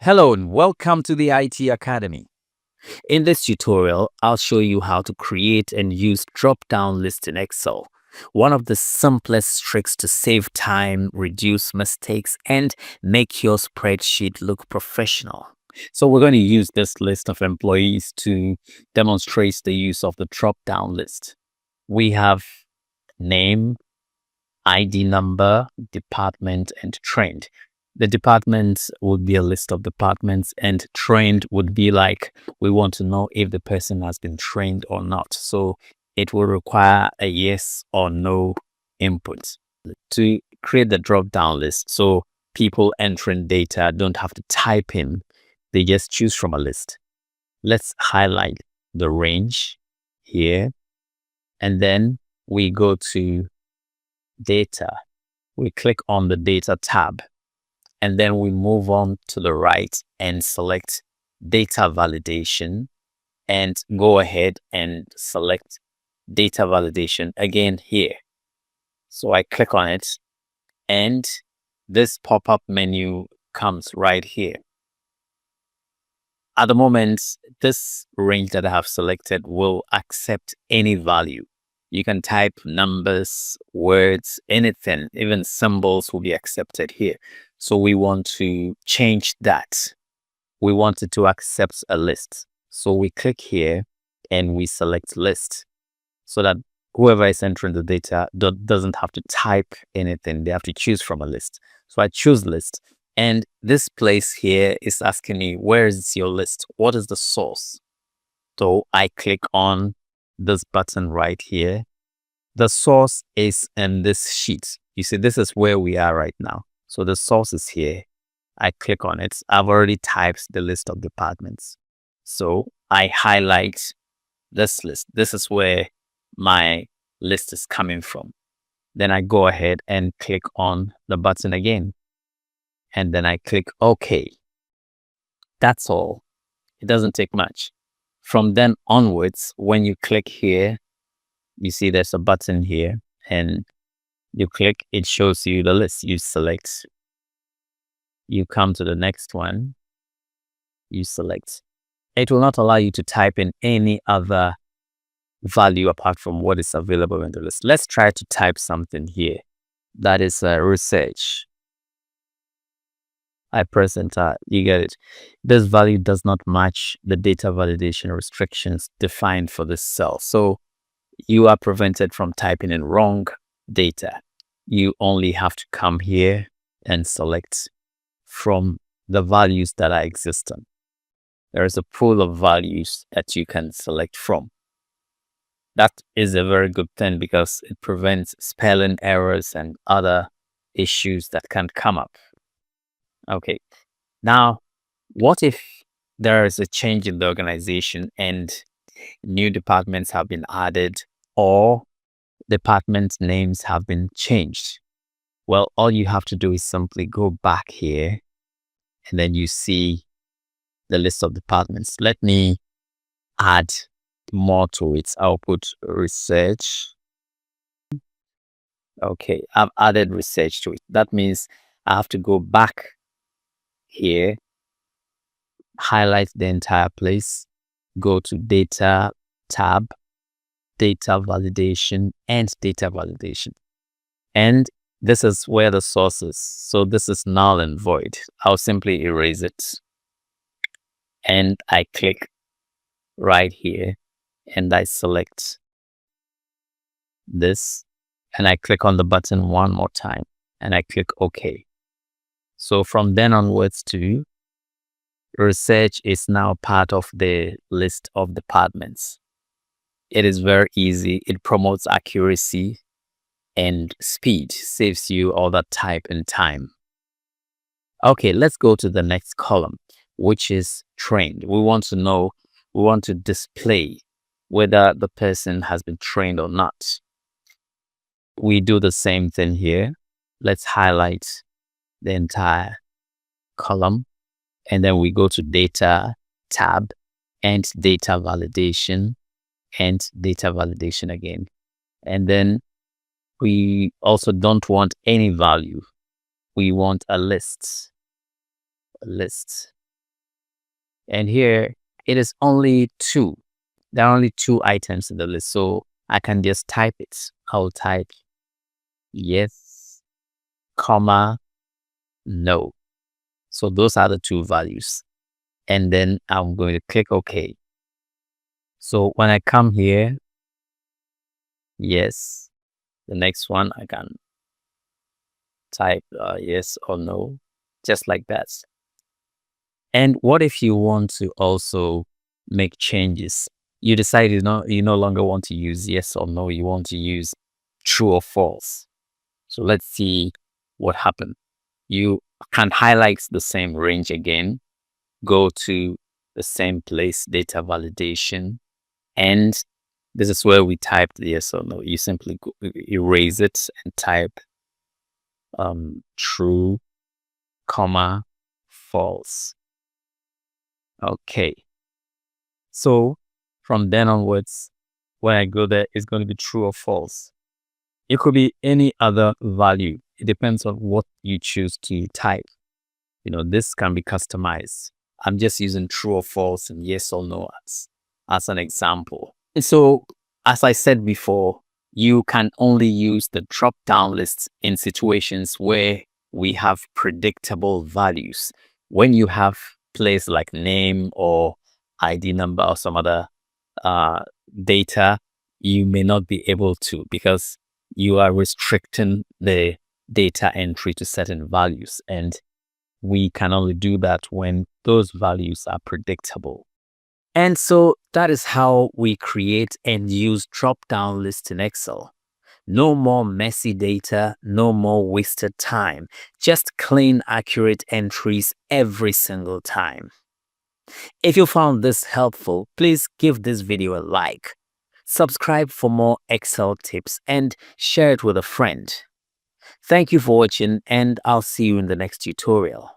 Hello and welcome to the IT Academy. In this tutorial, I'll show you how to create and use drop-down lists in Excel. One of the simplest tricks to save time, reduce mistakes, and make your spreadsheet look professional. So we're going to use this list of employees to demonstrate the use of the drop-down list. We have name, ID number, department, and trend. The departments would be a list of departments, and trend would be like we want to know if the person has been trained or not. So it will require a yes or no input to create the drop down list. So people entering data don't have to type in, they just choose from a list. Let's highlight the range here, and then we go to data. We click on the data tab, and then we move on to the right and select data validation and go ahead and select data validation again here. So I click on it and this pop-up menu comes right here. At the moment, this range that I have selected will accept any value. You can type numbers, words, anything, even symbols will be accepted here. So we want to change that. We want it to accept a list. So we click here and we select list so that whoever is entering the data doesn't have to type anything. They have to choose from a list. So I choose list. And this place here is asking me, where is your list? What is the source? So I click on this button right here. The source is in this sheet. You see, this is where we are right now. So the source is here. I click on it. I've already typed the list of departments. So I highlight this list. This is where my list is coming from. Then I go ahead and click on the button again. And then I click OK. That's all. It doesn't take much. From then onwards, when you click here, you see there's a button here and you click, it shows you the list. You select, you come to the next one, you select. It will not allow you to type in any other value apart from what is available in the list. Let's try to type something here. That is research. I press enter, you get it. This value does not match the data validation restrictions defined for this cell. So you are prevented from typing in wrong data. You only have to come here and select from the values that are existing. There is a pool of values that you can select from. That is a very good thing because it prevents spelling errors and other issues that can come up. Okay, now what if there is a change in the organization and new departments have been added or department names have been changed? Well, all you have to do is simply go back here and then you see the list of departments. Let me add more to it. I'll put research. Okay, I've added research to it. That means I have to go back here, highlight the entire place, go to data tab, data validation, and data validation. And this is where the source is. So this is null and void. I'll simply erase it. And I click right here and I select this and I click on the button one more time and I click OK. So from then onwards to research is now part of the list of departments. It is very easy. It promotes accuracy and speed, saves you all that type and time. Okay, let's go to the next column, which is trained. We want to know, we want to display whether the person has been trained or not. We do the same thing here. Let's highlight the entire column and then we go to data tab and data validation and data validation again. And then we also don't want any value. We want a list. And here it is only two. There are only two items in the list. So I can just type it. I'll type yes, comma, no. So those are the two values. And then I'm going to click OK. So when I come here, yes, the next one I can type yes or no, just like that. And what if you want to also make changes? You decide you no longer want to use yes or no, you want to use true or false. So let's see what happened. You can highlight the same range again, go to the same place, data validation, and this is where we type the yes or no. You simply erase it and type true, comma, false. Okay. So from then onwards, when I go there, it's going to be true or false. It could be any other value. It depends on what you choose to type. This can be customized. I'm just using true or false and yes or no as an example. And so, as I said before, you can only use the drop-down lists in situations where we have predictable values. When you have place like name or ID number or some other data, you may not be able to because you are restricting the data entry to certain values. And we can only do that when those values are predictable. And so that is how we create and use drop-down lists in Excel. No more messy data, no more wasted time, just clean, accurate entries every single time. If you found this helpful, please give this video a like. Subscribe for more Excel tips and share it with a friend. Thank you for watching, and I'll see you in the next tutorial.